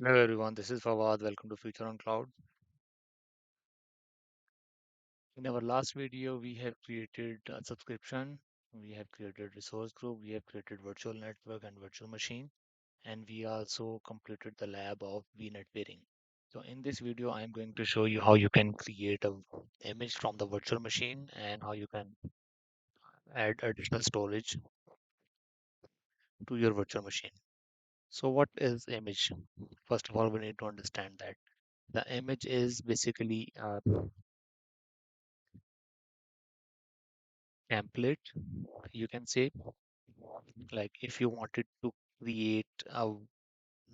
Hello everyone, this is Fawad. Welcome to Future on Cloud. In our last video, we have created a subscription, we have created resource group, we have created virtual network and virtual machine, and we also completed the lab of VNet pairing. So in this video, I am going to show you how you can create a image from the virtual machine and how you can add additional storage to your virtual machine. So what is image? First of all, we need to understand that the image is basically a template, you can say. Like if you wanted to create a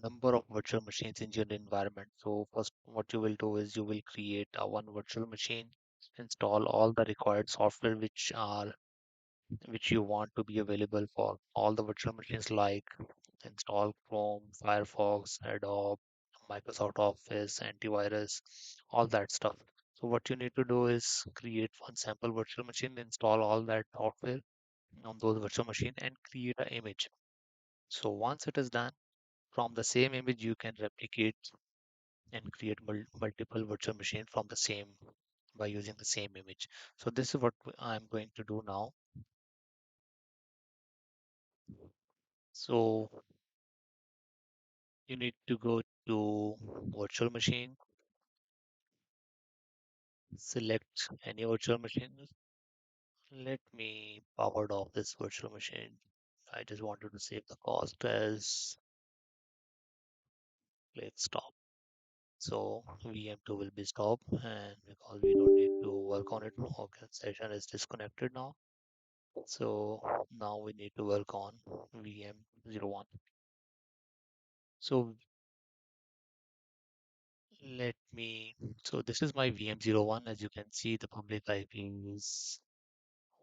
number of virtual machines in your environment, so first what you will do is you will create a one virtual machine, install all the required software which you want to be available for all the virtual machines, like install Chrome, Firefox, Adobe, Microsoft Office, antivirus, all that stuff. So what you need to do is create one sample virtual machine, install all that software on those virtual machine and create an image. So once it is done, from the same image you can replicate and create multiple virtual machines from the same by using the same image. So this is what I'm going to do now. So you need to go to virtual machine, select any virtual machine. Let me powered off this virtual machine. I just wanted to save the cost as let's stop. So VM2 will be stopped, and because we don't need to work on it, okay, session is disconnected now. So now we need to work on VM01. So let me, so this is my VM01. As you can see, the public IP is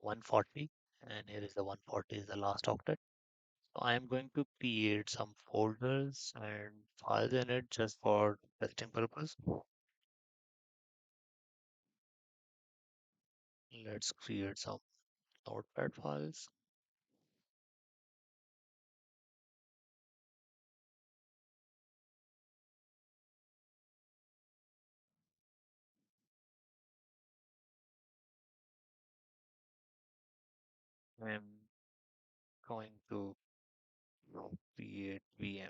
140, and here is the 140 is the last octet. So I am going to create some folders and files in it just for testing purpose. Let's create some notepad files. I'm going to create VM.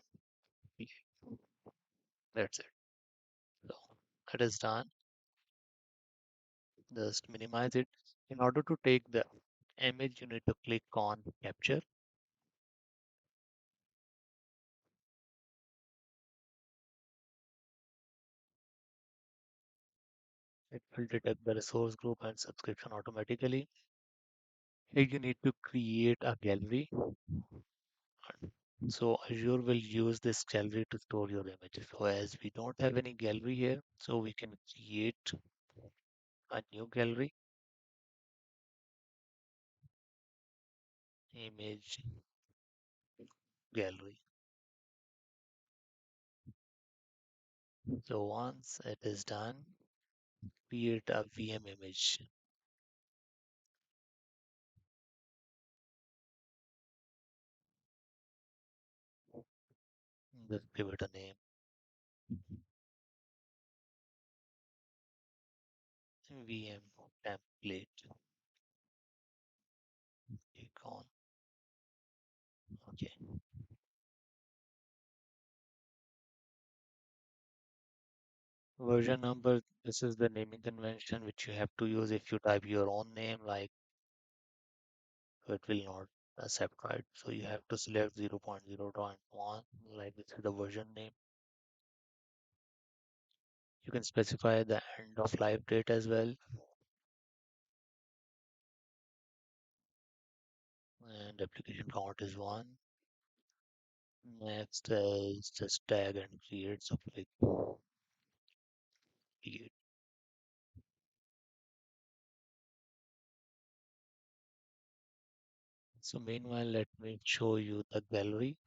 That's it. So that is done. Just minimize it. In order to take the image, you need to click on capture. It will detect the resource group and subscription automatically. Here you need to create a gallery. So Azure will use this gallery to store your images. So as we don't have any gallery here, so we can create a new gallery, image gallery. So once it is done, create a VM image. Just give it a name, VM template. Click on OK. Version number, this is the naming convention which you have to use. If you type your own name, like it will not accept, right? So you have to select 0.0.1, like this is the version name. You can specify the end of life date as well. And application count is 1. Next is just tag and create. So click create. So meanwhile, let me show you the gallery.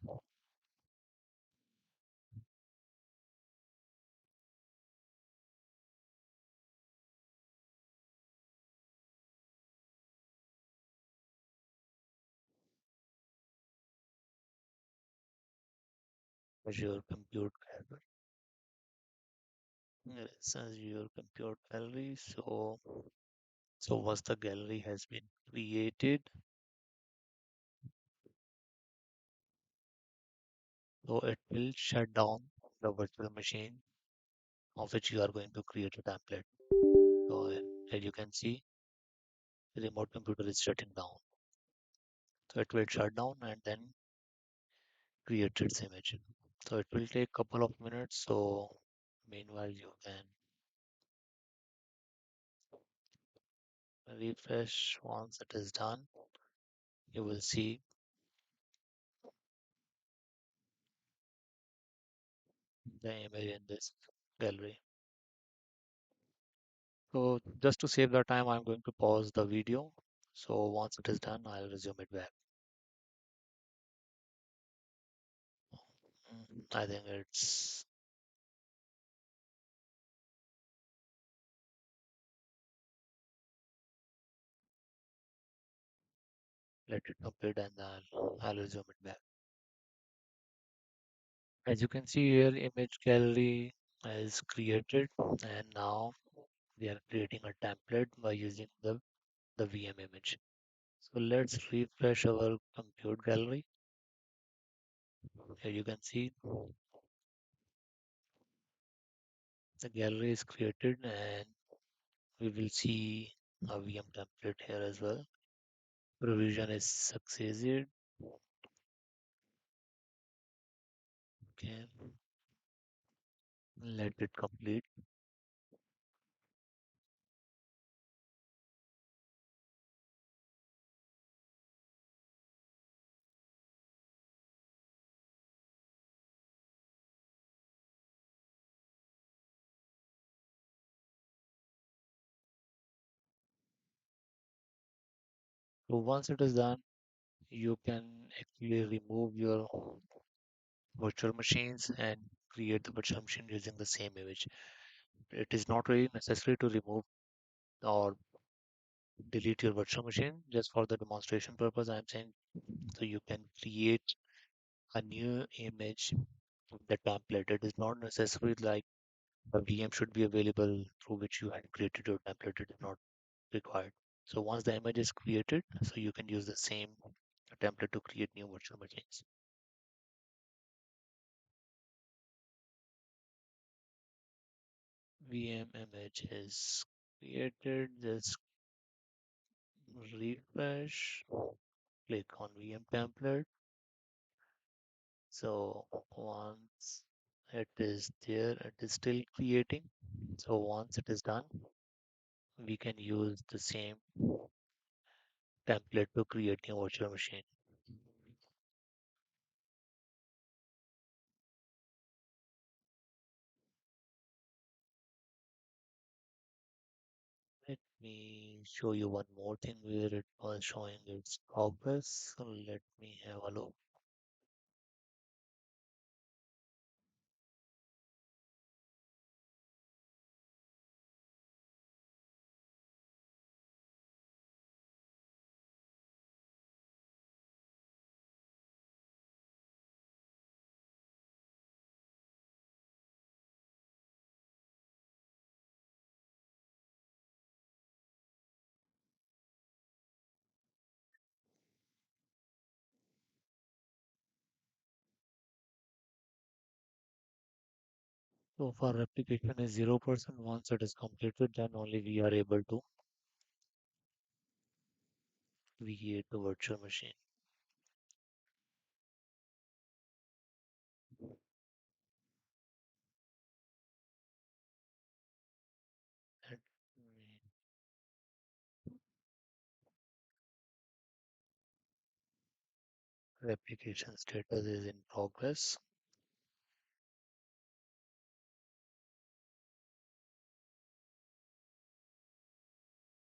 Azure Compute Gallery. Yes, as your compute gallery. So once the gallery has been created, so it will shut down the virtual machine of which you are going to create a template. So as you can see, the remote computer is shutting down. So it will shut down and then create its image. So it will take couple of minutes. So meanwhile, you can refresh. Once it is done, you will see the image in this gallery. So just to save the time, I'm going to pause the video. So once it is done, I'll resume it back. I think it's let it complete and I'll resume it back. As you can see here, image gallery is created and now we are creating a template by using the VM image. So let's refresh our compute gallery. Here you can see the gallery is created and we will see a VM template here as well. Provision is succeeded. Okay, let it complete. So once it is done, you can actually remove your virtual machines and create the virtual machine using the same image. It is not really necessary to remove or delete your virtual machine. Just for the demonstration purpose, I'm saying so you can create a new image with the template. It is not necessary like a VM should be available through which you had created your template. It is not required. So once the image is created, so you can use the same template to create new virtual machines. VM image is created. Just refresh, click on VM template. So once it is there, it is still creating. So once it is done, we can use the same template to create a virtual machine. Let me show you one more thing where it was showing its progress. So let me have a look. So for replication is 0%. Once it is completed, then only we are able to create a virtual machine. Let me- Replication status is in progress.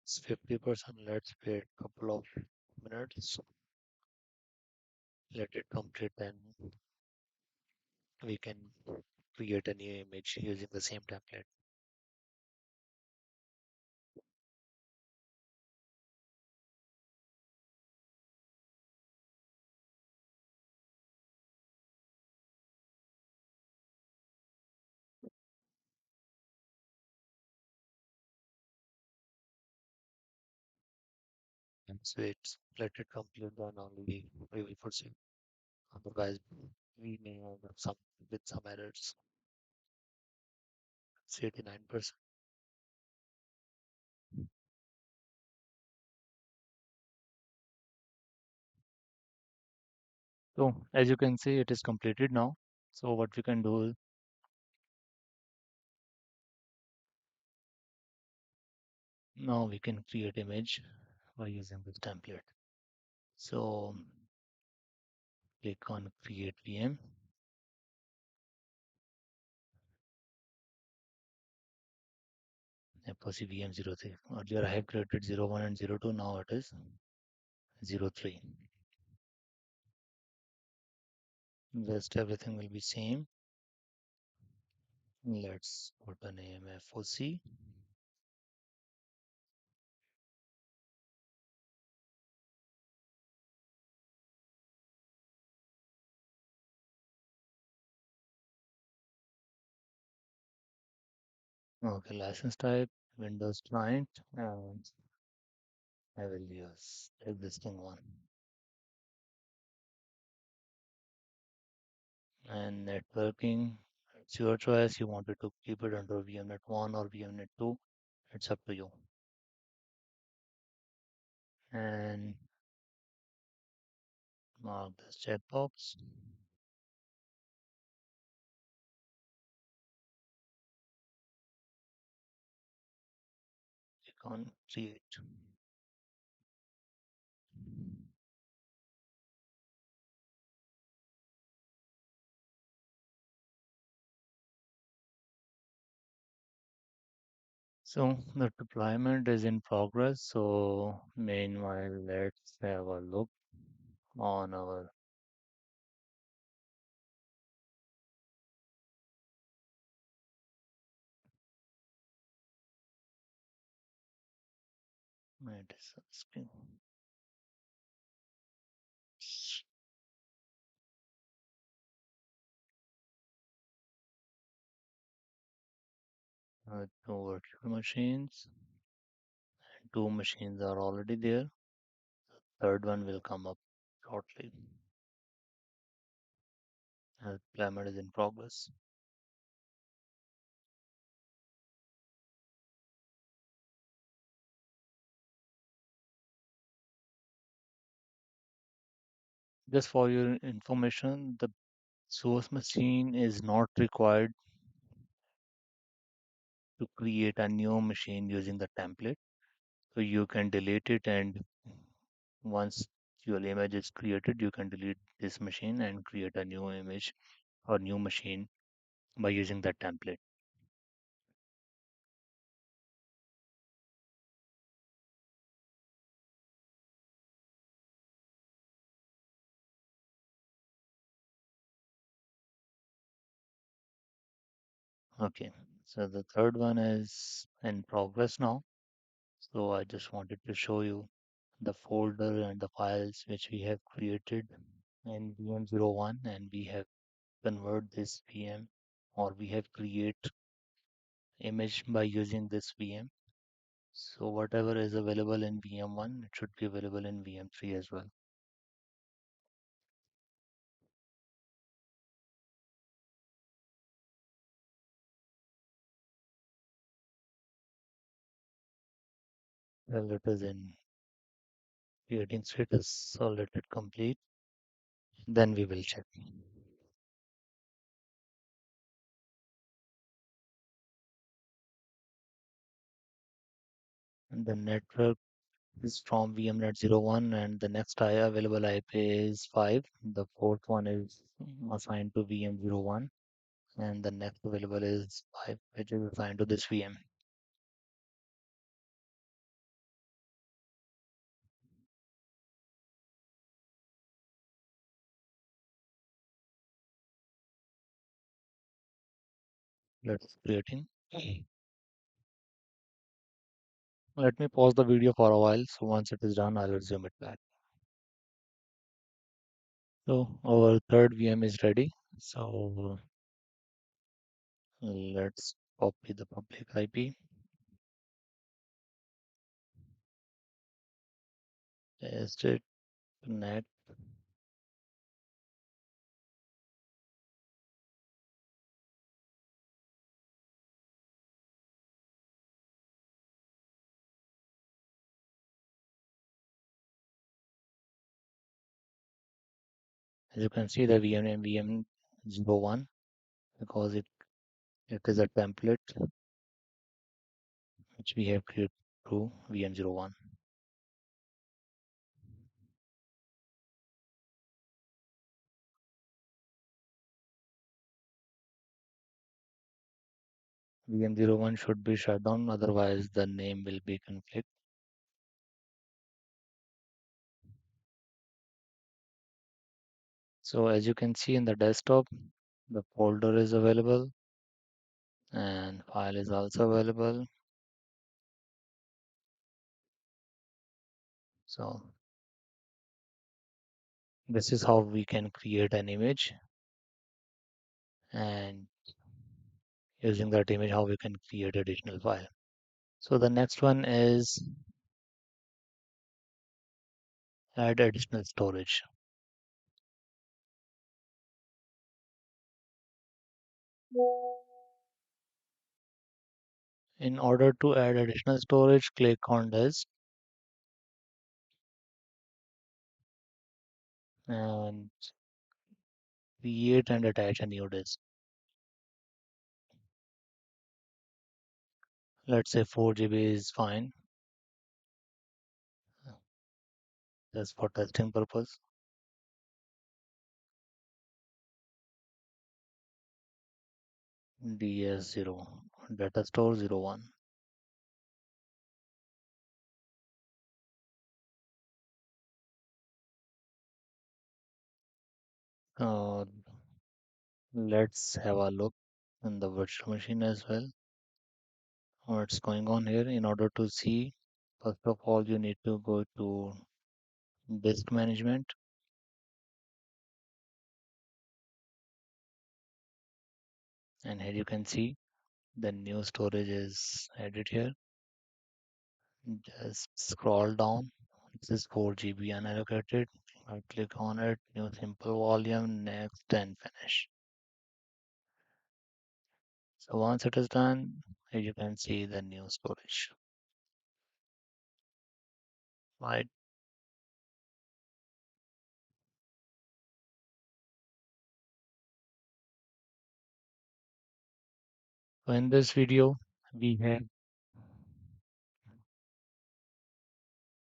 It's 50%. Let's wait a couple of minutes. Let it complete, then we can create a new image using the same template. wait, let it complete, then only we will proceed. Otherwise, we may end up with some errors. It's 89%. So as you can see, it is completed now. So what we can do is now we can create image by using this template. So click on create VM. FOC VM03. Earlier I have created 01 and 02. Now it is 03. Rest everything will be same. Let's put the name FOC. Okay, license type, Windows client, and I will use existing one. And networking, it's your choice. You wanted to keep it under VMnet 1 or VMnet 2. It's up to you. And mark this checkbox. Click on create. So the deployment is in progress. So meanwhile, let's have a look on our screen. Two virtual machines. Two machines are already there. Third one will come up shortly. Deployment is in progress. Just for your information, the source machine is not required to create a new machine using the template. So you can delete it, and once your image is created, you can delete this machine and create a new image or new machine by using that template. Okay, so the third one is in progress now. So I just wanted to show you the folder and the files which we have created in VM01, and we have convert this VM, or we have create image by using this VM. So whatever is available in VM1, it should be available in VM3 as well. Well, it is in creating status, so let it complete. Then we will check. And the network is from VMnet 01, and the next available IP is 5. The fourth one is assigned to VM01, and the next available is 5, which is assigned to this VM. Let's creating. Let me pause the video for a while. So once it is done, I'll resume it back. So our third VM is ready. So let's copy the public IP. Paste it, connect. As you can see the VM name VM01 because it is a template which we have created through VM01. VM01 should be shut down, otherwise the name will be conflict. So as you can see in the desktop, the folder is available and file is also available. So this is how we can create an image, and using that image how we can create additional file. So the next one is add additional storage. In order to add additional storage, click on disk and create and attach a new disk. Let's say 4 GB is fine, just for testing purpose. DS0, data store 01. Uh, let's have a look in the virtual machine as well. What's going on here? In order to see, first of all, you need to go to disk management, and here you can see the new storage is added here. Just scroll down. This is 4 GB unallocated. I click on it, new simple volume, next, and finish. So once it is done, here you can see the new storage. Right. So in this video, we have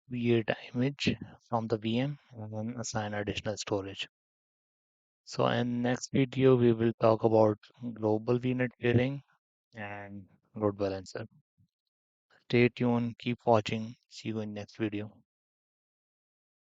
create an image from the VM and then assign additional storage. So in next video, we will talk about global VNet peering and load balancer. Stay tuned, keep watching. See you in next video.